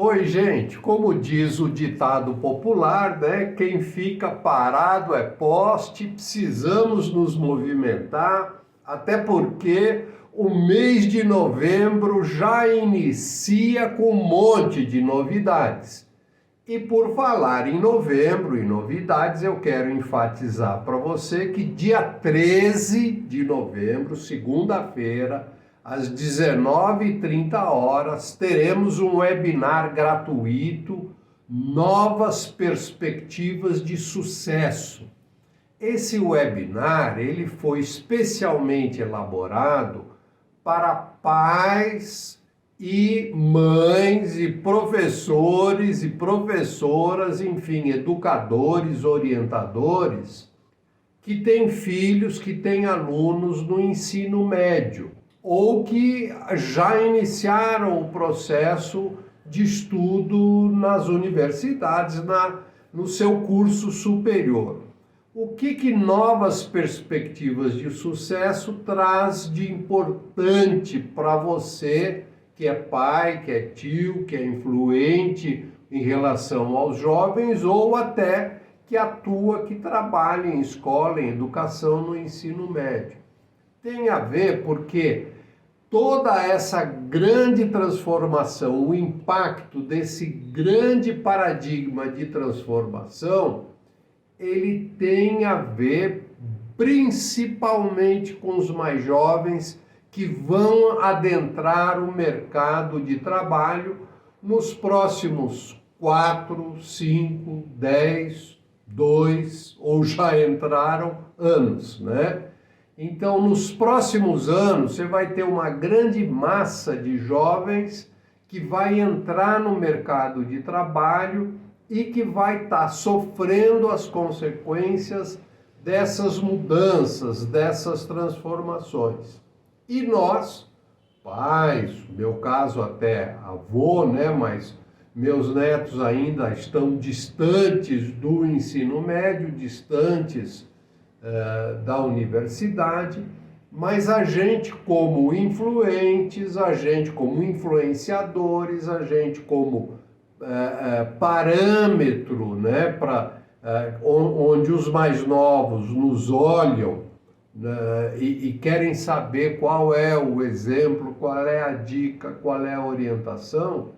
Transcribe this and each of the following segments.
Oi, gente, como diz o ditado popular, né? Quem fica parado é poste, precisamos nos movimentar, até porque o mês de novembro já inicia com um monte de novidades. E por falar em novembro e novidades, eu quero enfatizar para você que dia 13 de novembro, segunda-feira, às 19h30, teremos um webinar gratuito, Novas Perspectivas de Sucesso. Esse webinar, ele foi especialmente elaborado para pais e mães e professores e professoras, enfim, educadores, orientadores, que têm filhos, que têm alunos no ensino médio, ou que já iniciaram o processo de estudo nas universidades, no seu curso superior. O que Novas Perspectivas de Sucesso traz de importante para você, que é pai, que é tio, que é influente em relação aos jovens, ou até que atua, que trabalha em escola, em educação, no ensino médio? Tem a ver porque toda essa grande transformação, o impacto desse grande paradigma de transformação, ele tem a ver principalmente com os mais jovens que vão adentrar o mercado de trabalho nos próximos 4, 5, 10, 2 ou já entraram anos, né? Então, nos próximos anos, você vai ter uma grande massa de jovens que vai entrar no mercado de trabalho e que vai estar sofrendo as consequências dessas mudanças, dessas transformações. E nós, pais, no meu caso até avô, né, mas meus netos ainda estão distantes do ensino médio, distantes da universidade, mas a gente como influentes, a gente como influenciadores, a gente como parâmetro, né, onde os mais novos nos olham, né, e querem saber qual é o exemplo, qual é a dica, qual é a orientação,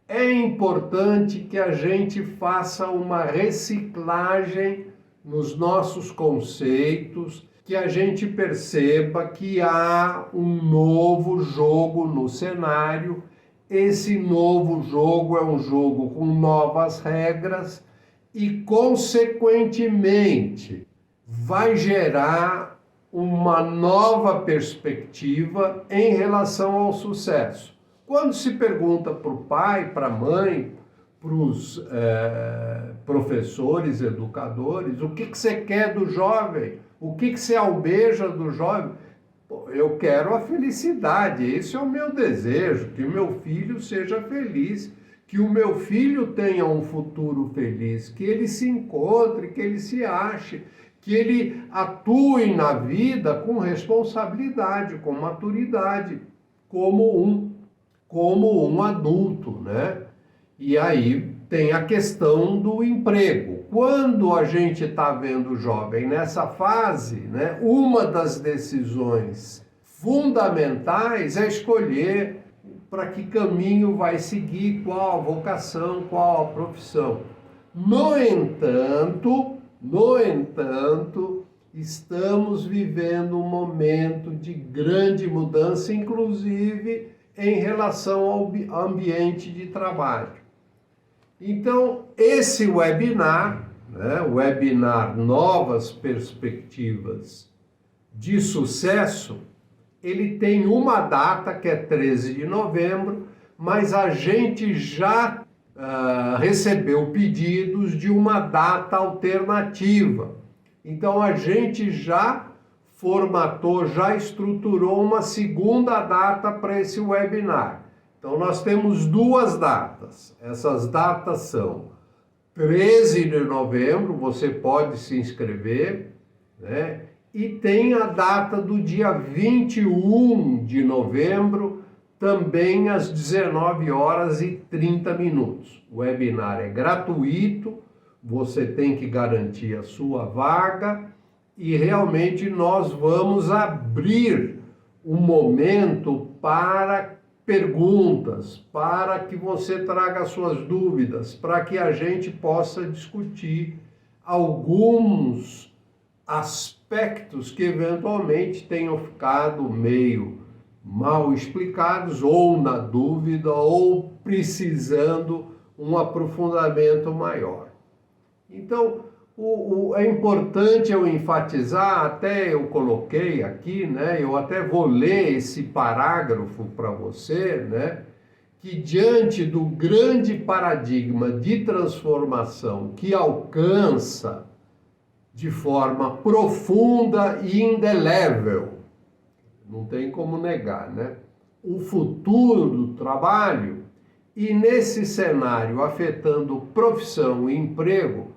é importante que a gente faça uma reciclagem nos nossos conceitos, que a gente perceba que há um novo jogo no cenário. Esse novo jogo é um jogo com novas regras e, consequentemente, vai gerar uma nova perspectiva em relação ao sucesso. Quando se pergunta para o pai, para a mãe, para os professores, educadores, o que você quer do jovem? O que você almeja do jovem? Eu quero a felicidade, esse é o meu desejo, que o meu filho seja feliz, que o meu filho tenha um futuro feliz, que ele se encontre, que ele se ache, que ele atue na vida com responsabilidade, com maturidade, como um adulto, né? E aí tem a questão do emprego. Quando a gente está vendo o jovem nessa fase, né, uma das decisões fundamentais é escolher para que caminho vai seguir, qual a vocação, qual a profissão. No entanto, estamos vivendo um momento de grande mudança, inclusive em relação ao ambiente de trabalho. Então, esse webinar, né, o webinar Novas Perspectivas de Sucesso, ele tem uma data que é 13 de novembro, mas a gente já recebeu pedidos de uma data alternativa. Então, a gente já formatou, já estruturou uma segunda data para esse webinar. Então, nós temos duas datas. Essas datas são 13 de novembro, você pode se inscrever, né? E tem a data do dia 21 de novembro, também às 19h30. O webinar é gratuito, você tem que garantir a sua vaga e realmente nós vamos abrir um momento para perguntas, para que você traga suas dúvidas, para que a gente possa discutir alguns aspectos que eventualmente tenham ficado meio mal explicados, ou na dúvida, ou precisando um aprofundamento maior. Então, é importante eu enfatizar, até eu coloquei aqui, né, eu até vou ler esse parágrafo para você, né, que diante do grande paradigma de transformação que alcança de forma profunda e indelével, não tem como negar, né, o futuro do trabalho, e nesse cenário afetando profissão e emprego,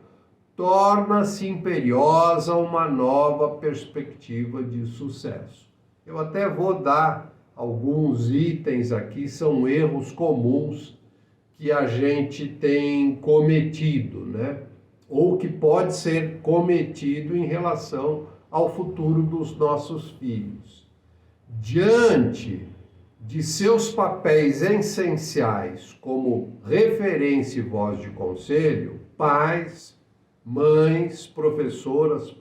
torna-se imperiosa uma nova perspectiva de sucesso. Eu até vou dar alguns itens aqui, são erros comuns que a gente tem cometido, né? Ou que pode ser cometido em relação ao futuro dos nossos filhos. Diante de seus papéis essenciais como referência e voz de conselho, pais, mães, professoras,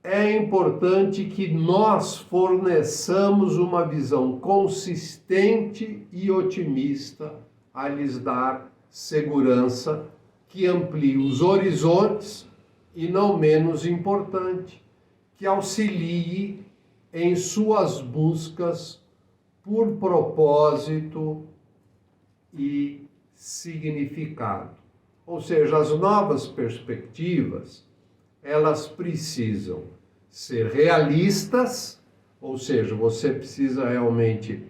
é importante que nós forneçamos uma visão consistente e otimista a lhes dar segurança, que amplie os horizontes e, não menos importante, que auxilie em suas buscas por propósito e significado. Ou seja, as novas perspectivas, elas precisam ser realistas, ou seja, você precisa realmente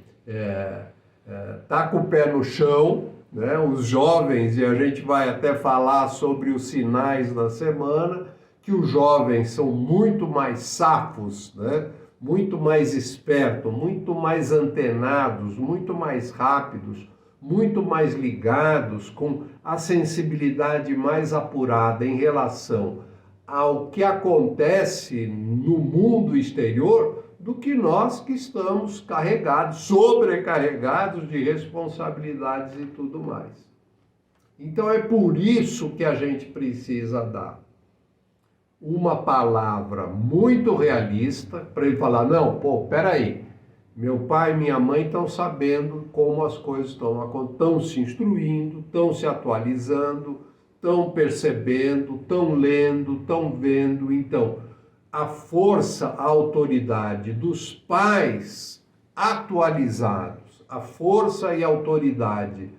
tá com o pé no chão, né? Os jovens, e a gente vai até falar sobre os sinais da semana, que os jovens são muito mais safos, né? Muito mais espertos, muito mais antenados, muito mais rápidos, muito mais ligados, com a sensibilidade mais apurada em relação ao que acontece no mundo exterior, do que nós que estamos carregados, sobrecarregados de responsabilidades e tudo mais. Então é por isso que a gente precisa dar uma palavra muito realista para ele falar, não, peraí, meu pai e minha mãe estão sabendo como as coisas estão se instruindo, estão se atualizando, estão percebendo, estão lendo, estão vendo. Então, a força, a autoridade dos pais atualizados, a força e a autoridade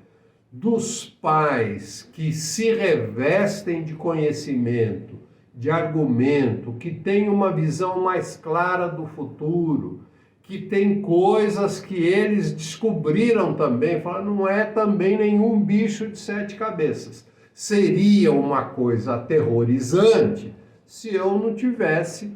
dos pais que se revestem de conhecimento, de argumento, que têm uma visão mais clara do futuro, que tem coisas que eles descobriram também, falaram, não é também nenhum bicho de 7 cabeças. Seria uma coisa aterrorizante se eu não tivesse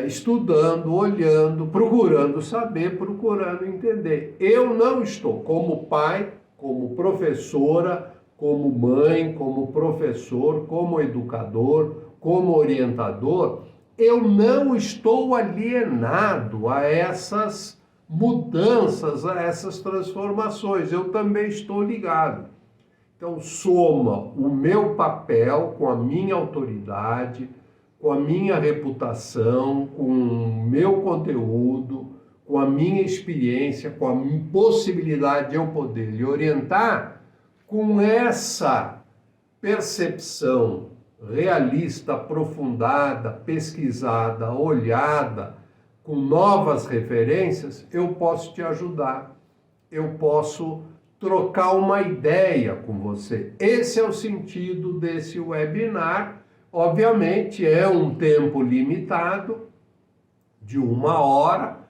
estudando, olhando, procurando saber, procurando entender. Eu não estou, como pai, como professora, como mãe, como professor, como educador, como orientador, eu não estou alienado a essas mudanças, a essas transformações. Eu também estou ligado. Então, soma o meu papel com a minha autoridade, com a minha reputação, com o meu conteúdo, com a minha experiência, com a possibilidade de eu poder lhe orientar, com essa percepção realista, aprofundada, pesquisada, olhada, com novas referências, eu posso te ajudar, eu posso trocar uma ideia com você. Esse é o sentido desse webinar. Obviamente é um tempo limitado, de 1 hora,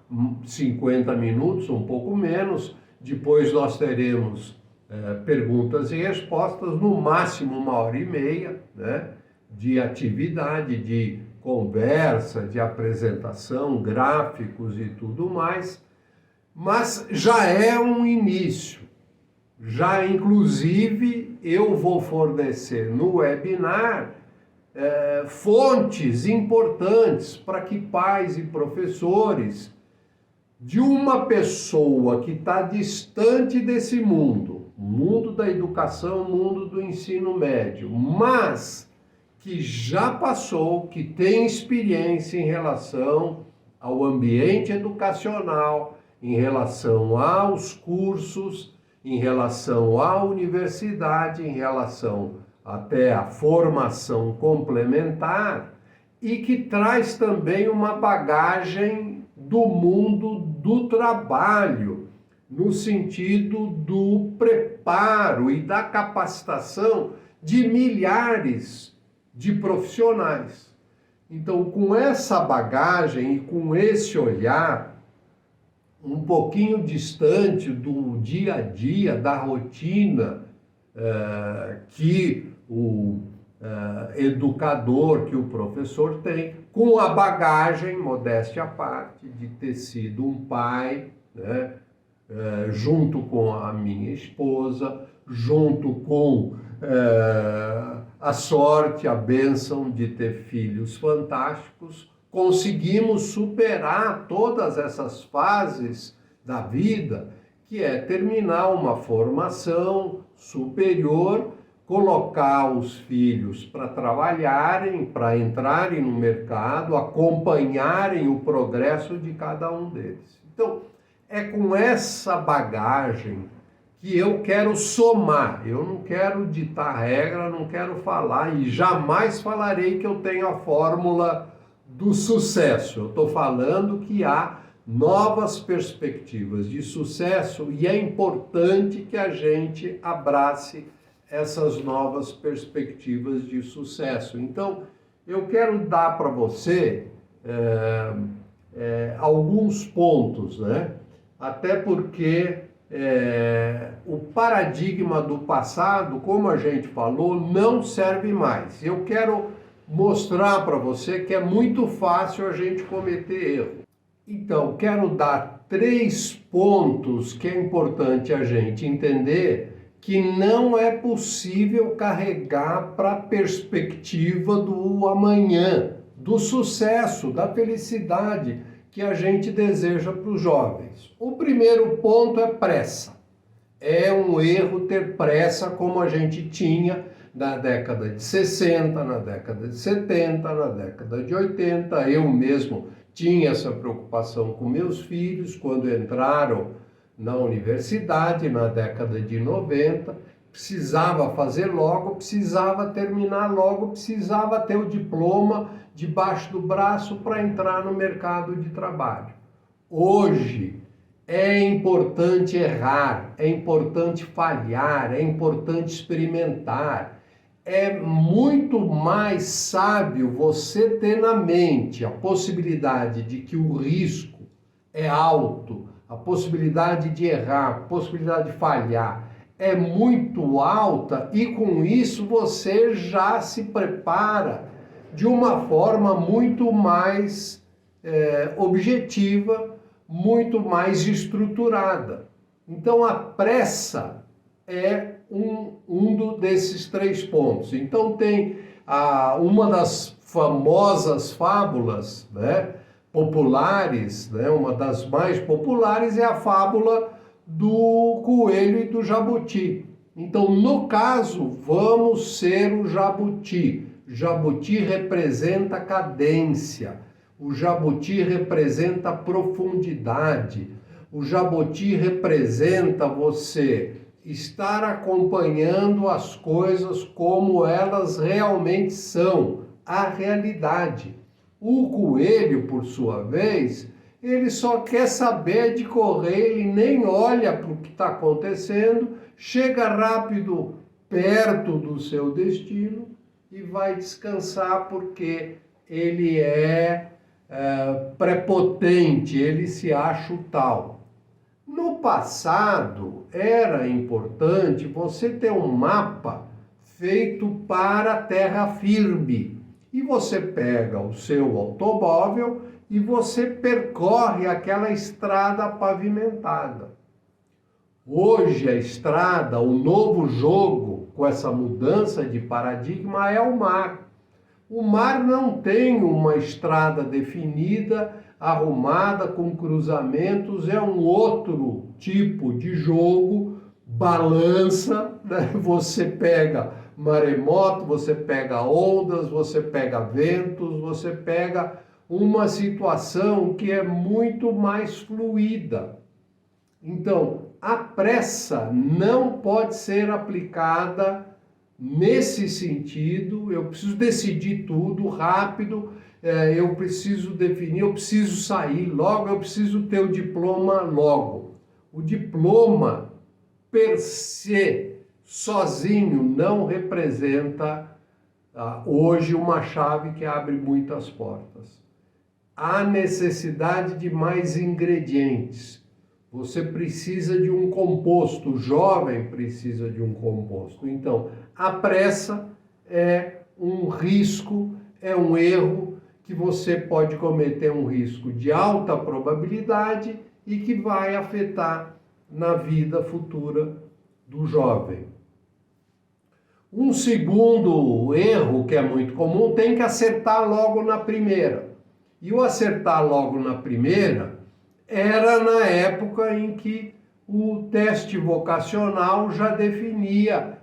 50 minutos, um pouco menos. Depois nós teremos perguntas e respostas, no máximo 1h30, né, de atividade, de conversa, de apresentação, gráficos e tudo mais. Mas já é um início. Já, inclusive, eu vou fornecer no webinar fontes importantes para que pais e professores de uma pessoa que está distante desse mundo, mundo da educação, mundo do ensino médio, mas que já passou, que tem experiência em relação ao ambiente educacional, em relação aos cursos, em relação à universidade, em relação até à formação complementar, e que traz também uma bagagem do mundo do trabalho, no sentido do preparo e da capacitação de milhares de profissionais. Então, com essa bagagem e com esse olhar, um pouquinho distante do dia a dia, da rotina que o educador, que o professor tem, com a bagagem, modéstia à parte, de ter sido um pai, né, junto com a minha esposa, junto com a sorte, a bênção de ter filhos fantásticos, conseguimos superar todas essas fases da vida, que é terminar uma formação superior, colocar os filhos para trabalharem, para entrarem no mercado, acompanharem o progresso de cada um deles. Então, é com essa bagagem que eu quero somar. Eu não quero ditar regra, não quero falar e jamais falarei que eu tenho a fórmula do sucesso. Eu estou falando que há novas perspectivas de sucesso e é importante que a gente abrace essas novas perspectivas de sucesso. Então, eu quero dar para você alguns pontos, né? Até porque o paradigma do passado, como a gente falou, não serve mais. Eu quero mostrar para você que é muito fácil a gente cometer erro. Então, quero dar 3 pontos que é importante a gente entender que não é possível carregar para a perspectiva do amanhã, do sucesso, da felicidade que a gente deseja para os jovens. O primeiro ponto é pressa. É um erro ter pressa como a gente tinha na década de 60, na década de 70, na década de 80. Eu mesmo tinha essa preocupação com meus filhos quando entraram na universidade, na década de 90. Precisava fazer logo, precisava terminar logo, precisava ter o diploma debaixo do braço para entrar no mercado de trabalho. Hoje é importante errar, é importante falhar, é importante experimentar. É muito mais sábio você ter na mente a possibilidade de que o risco é alto, a possibilidade de errar, a possibilidade de falhar é muito alta e com isso você já se prepara de uma forma muito mais objetiva, muito mais estruturada. Então a pressa é um desses 3 pontos. Então tem uma das famosas fábulas, né, populares, né, uma das mais populares é a fábula do coelho e do jabuti. Então, no caso, vamos ser o jabuti. Jabuti representa cadência, o jabuti representa profundidade, o jabuti representa você estar acompanhando as coisas como elas realmente são, a realidade. O coelho, por sua vez, ele só quer saber de correr, ele nem olha para o que está acontecendo, chega rápido perto do seu destino e vai descansar porque ele é prepotente, ele se acha o tal. No passado, era importante você ter um mapa feito para terra firme. E você pega o seu automóvel e você percorre aquela estrada pavimentada. Hoje a estrada, o novo jogo com essa mudança de paradigma é o mar. O mar não tem uma estrada definida, arrumada, com cruzamentos, é um outro tipo de jogo, balança, né? Você pega maremoto, você pega ondas, você pega ventos, você pega uma situação que é muito mais fluida. Então, a pressa não pode ser aplicada nesse sentido. Eu preciso decidir tudo rápido, eu preciso definir, eu preciso sair logo, eu preciso ter o diploma logo. O diploma, per se, sozinho, não representa hoje uma chave que abre muitas portas. Há necessidade de mais ingredientes. Você precisa de um composto, o jovem precisa de um composto. Então, a pressa é um risco, é um erro que você pode cometer, um risco de alta probabilidade e que vai afetar na vida futura do jovem. Um segundo erro que é muito comum, tem que acertar logo na primeira. E o acertar logo na primeira era na época em que o teste vocacional já definia,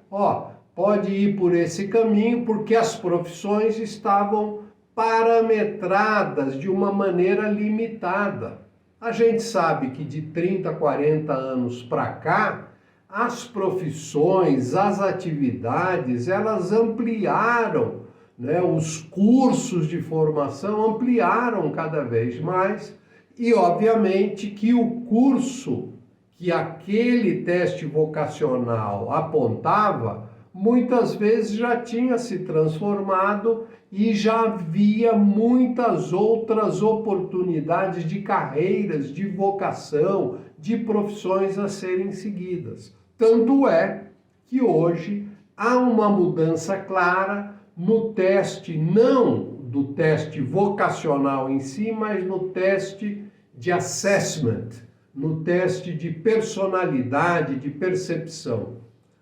pode ir por esse caminho, porque as profissões estavam parametradas de uma maneira limitada. A gente sabe que de 30, 40 anos para cá, as profissões, as atividades, elas ampliaram, né? Os cursos de formação ampliaram cada vez mais. E, obviamente, que o curso que aquele teste vocacional apontava, muitas vezes já tinha se transformado e já havia muitas outras oportunidades de carreiras, de vocação, de profissões a serem seguidas. Tanto é que hoje há uma mudança clara no teste, não do teste vocacional em si, mas no teste de assessment, no teste de personalidade, de percepção.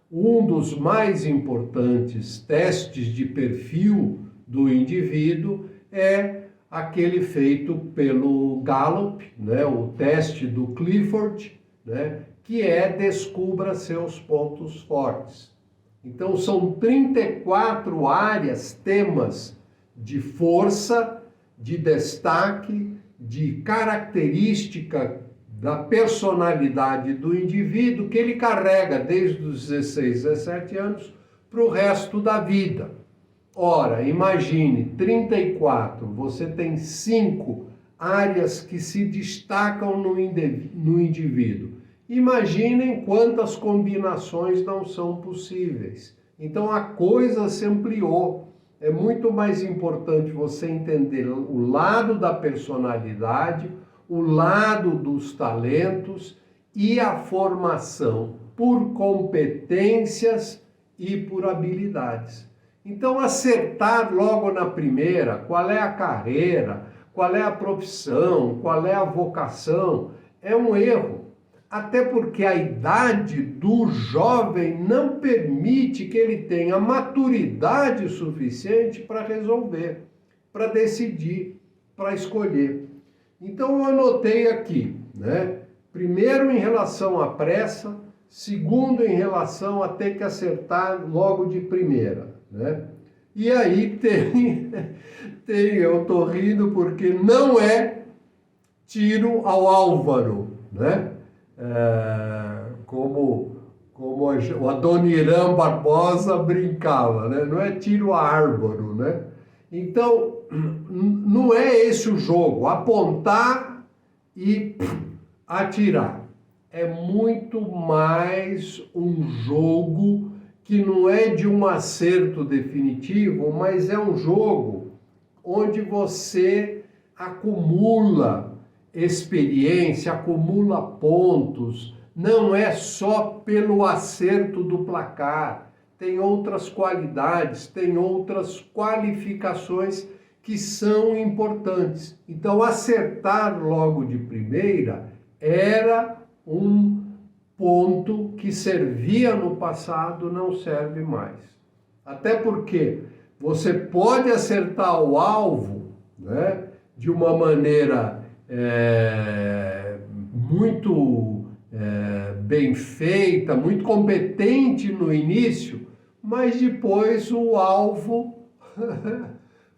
Um dos mais importantes testes de perfil do indivíduo é aquele feito pelo Gallup, né, o teste do Clifford, né, que descubra seus pontos fortes. Então são 34 áreas, temas de força, de destaque, de característica da personalidade do indivíduo que ele carrega desde os 16, 17 anos para o resto da vida. Ora, imagine, 34, você tem 5 áreas que se destacam no indivíduo. Imaginem quantas combinações não são possíveis. Então a coisa se ampliou. É muito mais importante você entender o lado da personalidade, o lado dos talentos e a formação por competências e por habilidades. Então, acertar logo na primeira qual é a carreira, qual é a profissão, qual é a vocação, é um erro. Até porque a idade do jovem não permite que ele tenha maturidade suficiente para resolver, para decidir, para escolher. Então eu anotei aqui, né? Primeiro em relação à pressa, segundo em relação a ter que acertar logo de primeira, né? E aí eu estou rindo porque não é tiro ao álvaro, né? Como o Adoniran Barbosa brincava, né? Não é tiro a árboro, né? Então, não é esse o jogo, apontar e atirar. É muito mais um jogo que não é de um acerto definitivo, mas é um jogo onde você acumula experiência, acumula pontos, não é só pelo acerto do placar, tem outras qualidades, tem outras qualificações que são importantes. Então, acertar logo de primeira era um ponto que servia no passado, não serve mais. Até porque você pode acertar o alvo, né, de uma maneira muito bem feita, muito competente no início, mas depois o alvo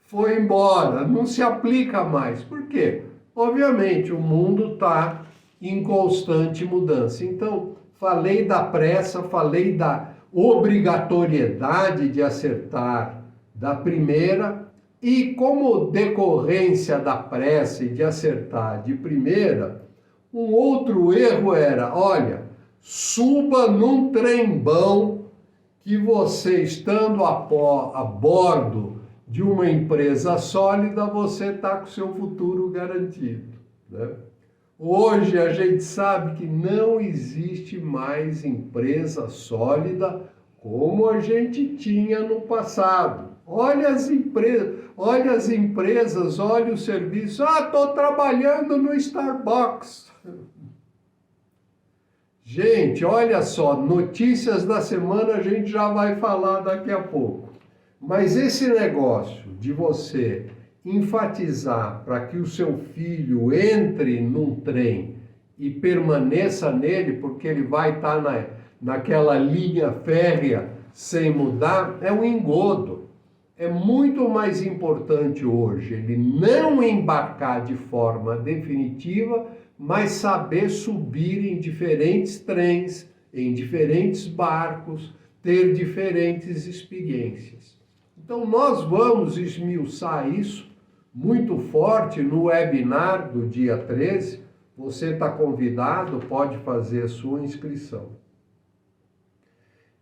foi embora, não se aplica mais. Por quê? Obviamente, o mundo está em constante mudança. Então, falei da pressa, falei da obrigatoriedade de acertar da primeira, e como decorrência da pressa e de acertar de primeira, um outro erro era, olha, suba num trembão que você, estando a bordo de uma empresa sólida, você está com o seu futuro garantido, né? Hoje a gente sabe que não existe mais empresa sólida como a gente tinha no passado. Olha as empresas, olha o serviço. Ah, estou trabalhando no Starbucks. Gente, olha só, notícias da semana a gente já vai falar daqui a pouco. Mas esse negócio de você enfatizar para que o seu filho entre num trem e permaneça nele, porque ele vai estar naquela linha férrea sem mudar, é um engodo. É muito mais importante hoje ele não embarcar de forma definitiva, mas saber subir em diferentes trens, em diferentes barcos, ter diferentes experiências. Então, nós vamos esmiuçar isso muito forte no webinar do dia 13. Você está convidado, pode fazer a sua inscrição.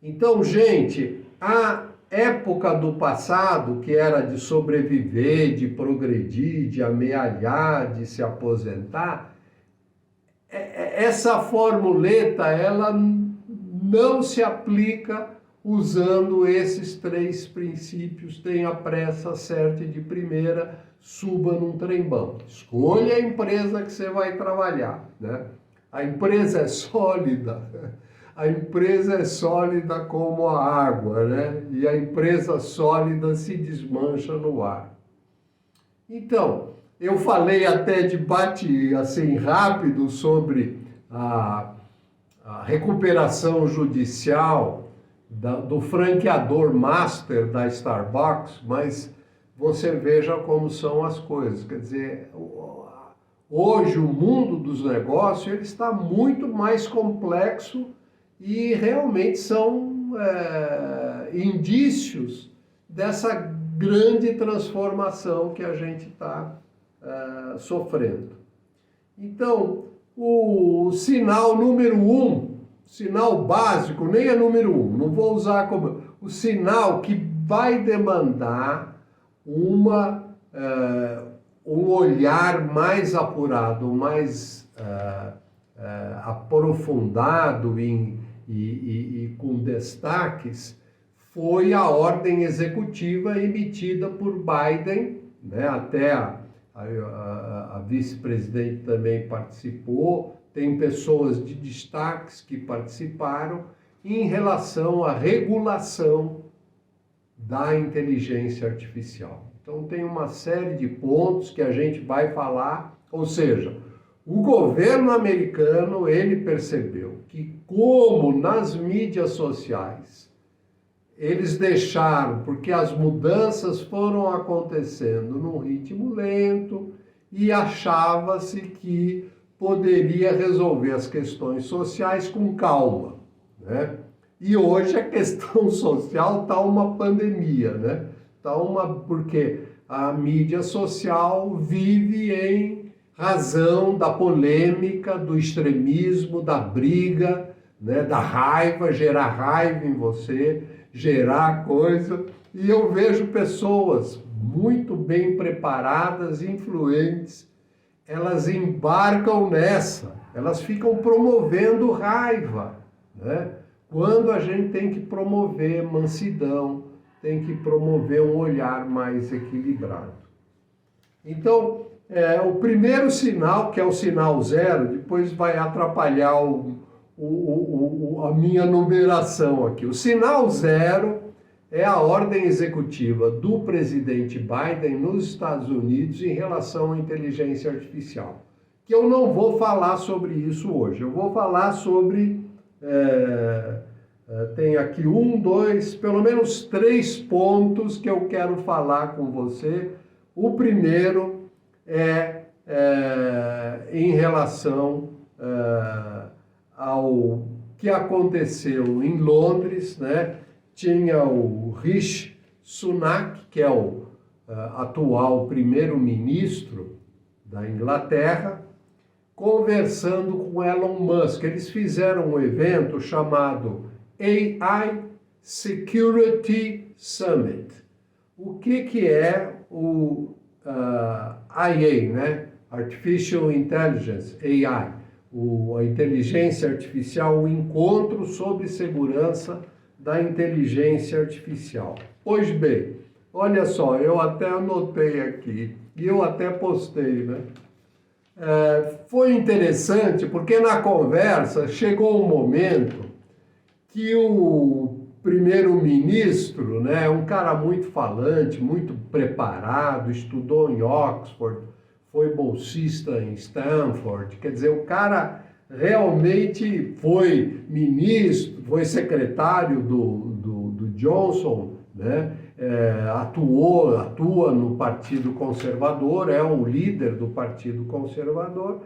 Então, gente, a época do passado, que era de sobreviver, de progredir, de amealhar, de se aposentar, essa formuleta, ela não se aplica usando esses 3 princípios. Tenha pressa, acerte de primeira, suba num trembão. Escolha a empresa que você vai trabalhar, né? A empresa é sólida, a empresa é sólida como a água, né? E a empresa sólida se desmancha no ar. Então, eu falei até de bate assim rápido sobre a recuperação judicial do franqueador master da Starbucks, mas você veja como são as coisas. Quer dizer, hoje o mundo dos negócios ele está muito mais complexo e realmente são indícios dessa grande transformação que a gente está sofrendo. Então, o sinal número 1, sinal básico, nem é número 1, não vou usar como... O sinal que vai demandar um olhar mais apurado, mais aprofundado e com destaques, foi a ordem executiva emitida por Biden, né? Até a vice-presidente também participou, tem pessoas de destaques que participaram em relação à regulação da inteligência artificial. Então tem uma série de pontos que a gente vai falar, ou seja, o governo americano, ele percebeu que como nas mídias sociais eles deixaram, porque as mudanças foram acontecendo num ritmo lento e achava-se que poderia resolver as questões sociais com calma, né? E hoje a questão social está uma pandemia, né? Porque a mídia social vive em razão da polêmica, do extremismo, da briga, né? Da raiva, gerar raiva em você, gerar coisa. E eu vejo pessoas muito bem preparadas, influentes, elas embarcam nessa, elas ficam promovendo raiva, né? Quando a gente tem que promover mansidão, tem que promover um olhar mais equilibrado. Então, o primeiro sinal, que é o sinal 0, depois vai atrapalhar a minha numeração aqui. O sinal 0 é a ordem executiva do presidente Biden nos Estados Unidos em relação à inteligência artificial. Que eu não vou falar sobre isso hoje. Eu vou falar sobre... tem aqui pelo menos 3 pontos que eu quero falar com você. O primeiro em relação ao que aconteceu em Londres, né? Tinha o Rishi Sunak, que é o atual primeiro-ministro da Inglaterra, conversando com Elon Musk. Eles fizeram um evento chamado AI Security Summit. O que é o IA, né? Artificial Intelligence, AI, a inteligência artificial, o encontro sobre segurança da inteligência artificial. Pois bem, olha só, eu até anotei aqui, e eu até postei, né? Foi interessante porque na conversa chegou um momento que o primeiro-ministro, né, um cara muito falante, muito preparado, estudou em Oxford, foi bolsista em Stanford, quer dizer, o cara realmente foi ministro, foi secretário do Johnson, né? Atua no Partido Conservador, é o líder do Partido Conservador,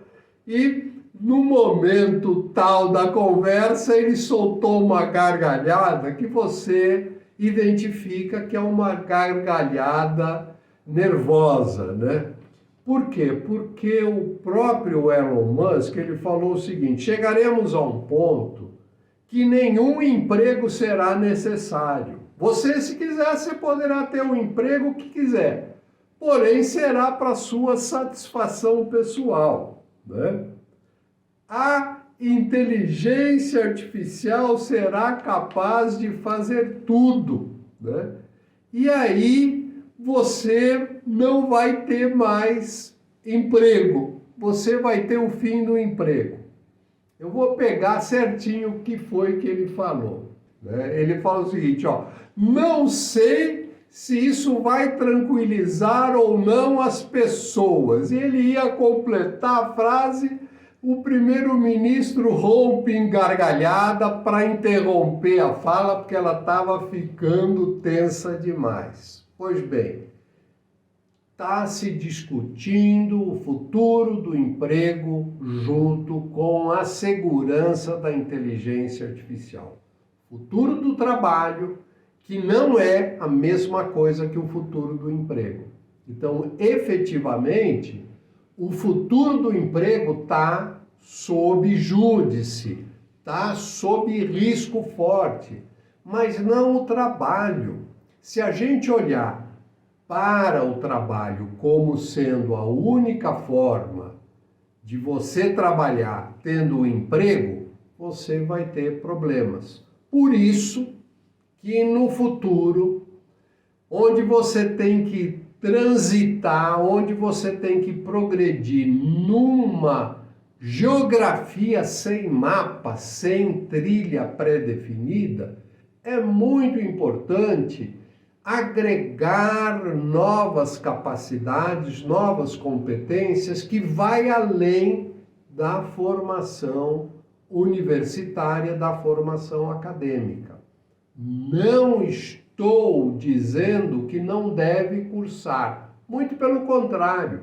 e no momento tal da conversa ele soltou uma gargalhada que você identifica que é uma gargalhada nervosa, né? Por quê? Porque o próprio Elon Musk, ele falou o seguinte: chegaremos a um ponto que nenhum emprego será necessário. Você, se quiser, você poderá ter o emprego que quiser, porém será para sua satisfação pessoal, né? A inteligência artificial será capaz de fazer tudo, né? E aí você não vai ter mais emprego, você vai ter o fim do emprego. Eu vou pegar certinho o que foi que ele falou, né? Ele fala o seguinte, ó: não sei se isso vai tranquilizar ou não as pessoas. E ele ia completar a frase, o primeiro-ministro rompe em gargalhada para interromper a fala, porque ela estava ficando tensa demais. Pois bem, está se discutindo o futuro do emprego junto com a segurança da inteligência artificial. Futuro do trabalho, que não é a mesma coisa que o futuro do emprego. Então, efetivamente, o futuro do emprego está sob júdice, está sob risco forte, mas não o trabalho. Se a gente olhar para o trabalho como sendo a única forma de você trabalhar tendo um emprego, você vai ter problemas. Por isso que no futuro, onde você tem que transitar, onde você tem que progredir numa geografia sem mapa, sem trilha pré-definida, é muito importante agregar novas capacidades, novas competências que vai além da formação universitária, da formação acadêmica. Não estou dizendo que não deve cursar, muito pelo contrário.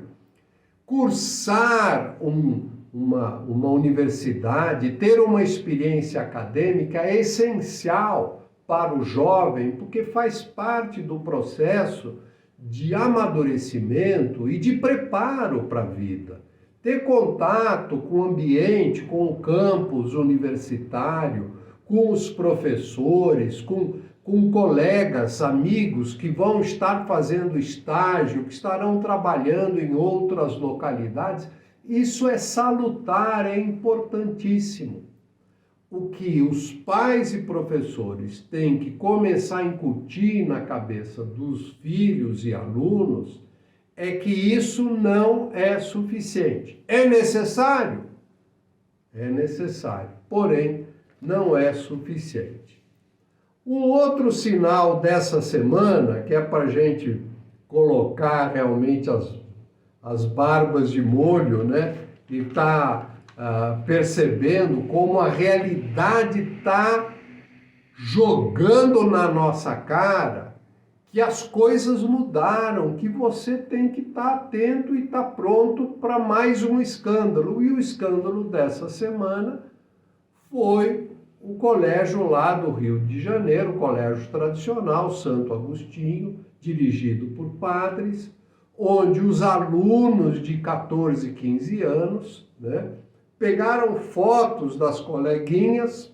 Cursar uma universidade, ter uma experiência acadêmica é essencial para o jovem, porque faz parte do processo de amadurecimento e de preparo para a vida. Ter contato com o ambiente, com o campus universitário, com os professores, com colegas, amigos que vão estar fazendo estágio, que estarão trabalhando em outras localidades, isso é salutar, é importantíssimo. O que os pais e professores têm que começar a incutir na cabeça dos filhos e alunos é que isso não é suficiente. É necessário? É necessário, porém não é suficiente. Um outro sinal dessa semana, que é para a gente colocar realmente as barbas de molho, né? E tá percebendo como a realidade está jogando na nossa cara que as coisas mudaram, que você tem que estar atento e estar pronto para mais um escândalo. E o escândalo dessa semana foi o colégio lá do Rio de Janeiro, o colégio tradicional, Santo Agostinho, dirigido por padres, onde os alunos de 14, 15 anos, né, pegaram fotos das coleguinhas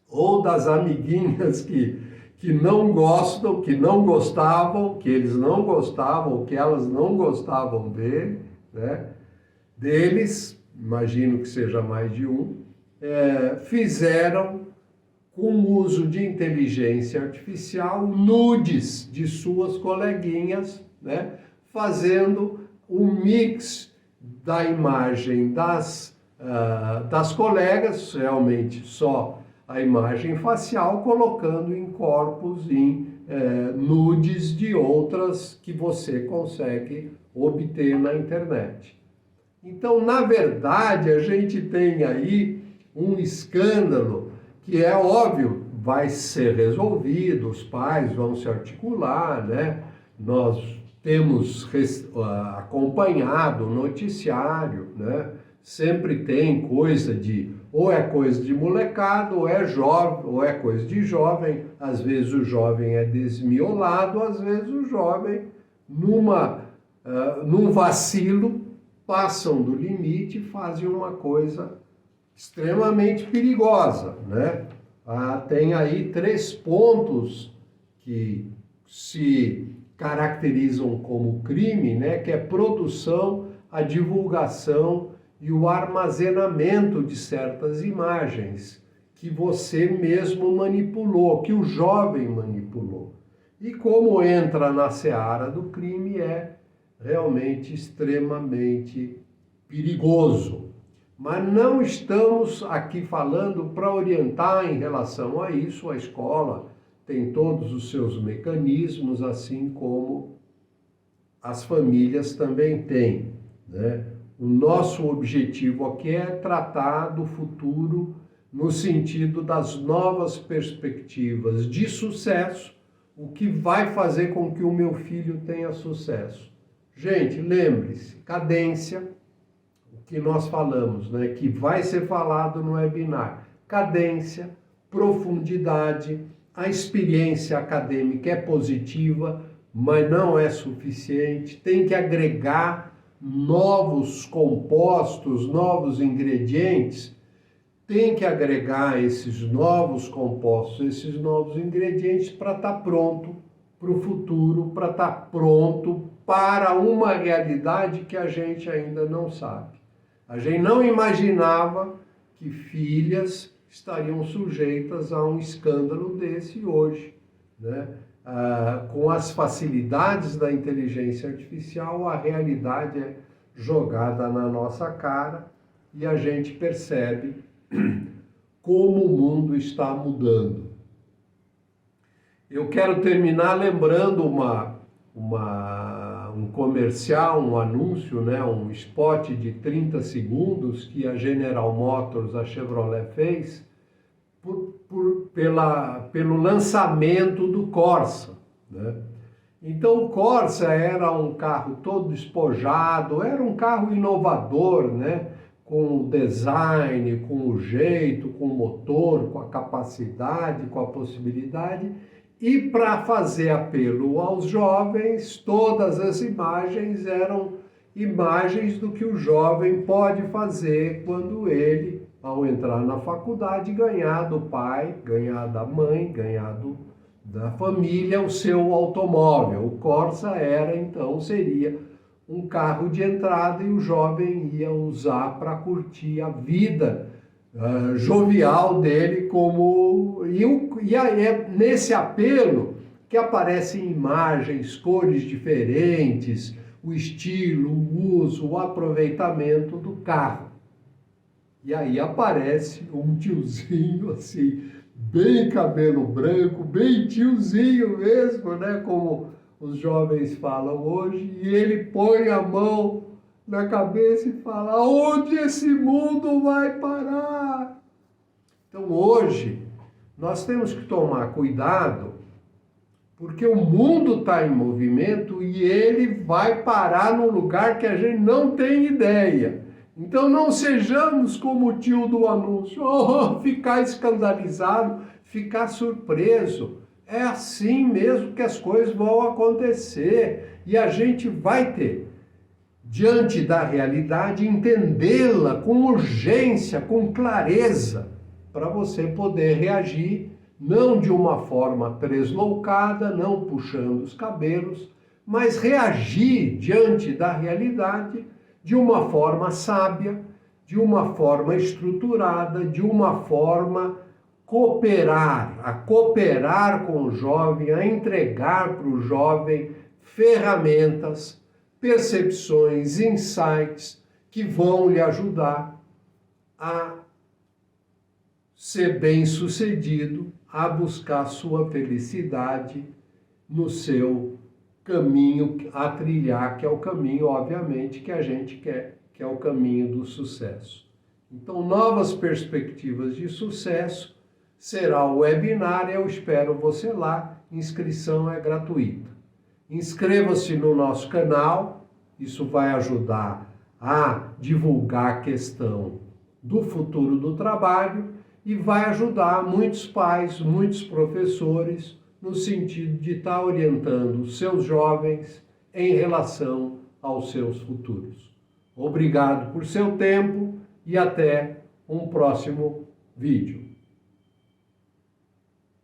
ou das amiguinhas que não gostam, que não gostavam, que eles não gostavam, que elas não gostavam dele, né, deles, imagino que seja mais de um, fizeram, com o uso de inteligência artificial, nudes de suas coleguinhas, né, fazendo um mix da imagem das colegas, realmente só a imagem facial, colocando em corpos, em nudes de outras que você consegue obter na internet. Então, na verdade, a gente tem aí um escândalo que é óbvio, vai ser resolvido, os pais vão se articular, né? Nós temos acompanhado o noticiário, né? Sempre tem coisa ou é coisa de molecado, ou é jovem, ou é coisa de jovem. Às vezes o jovem é desmiolado, às vezes o jovem, num vacilo, passam do limite e fazem uma coisa extremamente perigosa, né? Tem aí 3 pontos que se caracterizam como crime, né? Que é produção, a divulgação e o armazenamento de certas imagens que você mesmo manipulou, que o jovem manipulou. E como entra na seara do crime, é realmente extremamente perigoso. Mas não estamos aqui falando para orientar em relação a isso. A escola tem todos os seus mecanismos, assim como as famílias também têm, né? O nosso objetivo aqui é tratar do futuro no sentido das novas perspectivas de sucesso, o que vai fazer com que o meu filho tenha sucesso. Gente, lembre-se, cadência, o que nós falamos, né, que vai ser falado no webinar, cadência, profundidade, a experiência acadêmica é positiva, mas não é suficiente, tem que agregar novos compostos, novos ingredientes, tem que agregar esses novos compostos, esses novos ingredientes para estar pronto para o futuro, para estar pronto para uma realidade que a gente ainda não sabe. A gente não imaginava que filhas estariam sujeitas a um escândalo desse hoje, né? Com as facilidades da inteligência artificial, a realidade é jogada na nossa cara e a gente percebe como o mundo está mudando. Eu quero terminar lembrando um comercial, um anúncio, né, um spot de 30 segundos que a General Motors, a Chevrolet, fez pelo lançamento do Corsa, né? Então o Corsa era um carro todo despojado, era um carro inovador, né? Com o design, com o jeito, com o motor, com a capacidade, com a possibilidade. E para fazer apelo aos jovens, todas as imagens eram imagens do que o jovem pode fazer quando ele, ao entrar na faculdade, ganhar do pai, ganhar da mãe, ganhar da família o seu automóvel. O Corsa seria um carro de entrada e o jovem ia usar para curtir a vida jovial dele e aí é nesse apelo que aparecem imagens, cores diferentes, o estilo, o uso, o aproveitamento do carro. E aí aparece um tiozinho assim, bem cabelo branco, bem tiozinho mesmo, né? Como os jovens falam hoje, e ele põe a mão na cabeça e fala: aonde esse mundo vai parar? Então hoje nós temos que tomar cuidado, porque o mundo está em movimento e ele vai parar num lugar que a gente não tem ideia. Então não sejamos como o tio do anúncio, ficar escandalizado, ficar surpreso. É assim mesmo que as coisas vão acontecer e a gente vai ter, diante da realidade, entendê-la com urgência, com clareza, para você poder reagir, não de uma forma tresloucada, não puxando os cabelos, mas reagir diante da realidade de uma forma sábia, de uma forma estruturada, de uma forma a cooperar com o jovem, a entregar para o jovem ferramentas, percepções, insights que vão lhe ajudar a ser bem-sucedido, a buscar sua felicidade no seu caminho a trilhar, que é o caminho, obviamente, que a gente quer, que é o caminho do sucesso. Então, novas perspectivas de sucesso será o webinar, eu espero você lá, inscrição é gratuita. Inscreva-se no nosso canal, isso vai ajudar a divulgar a questão do futuro do trabalho e vai ajudar muitos pais, muitos professores, no sentido de estar orientando os seus jovens em relação aos seus futuros. Obrigado por seu tempo e até um próximo vídeo.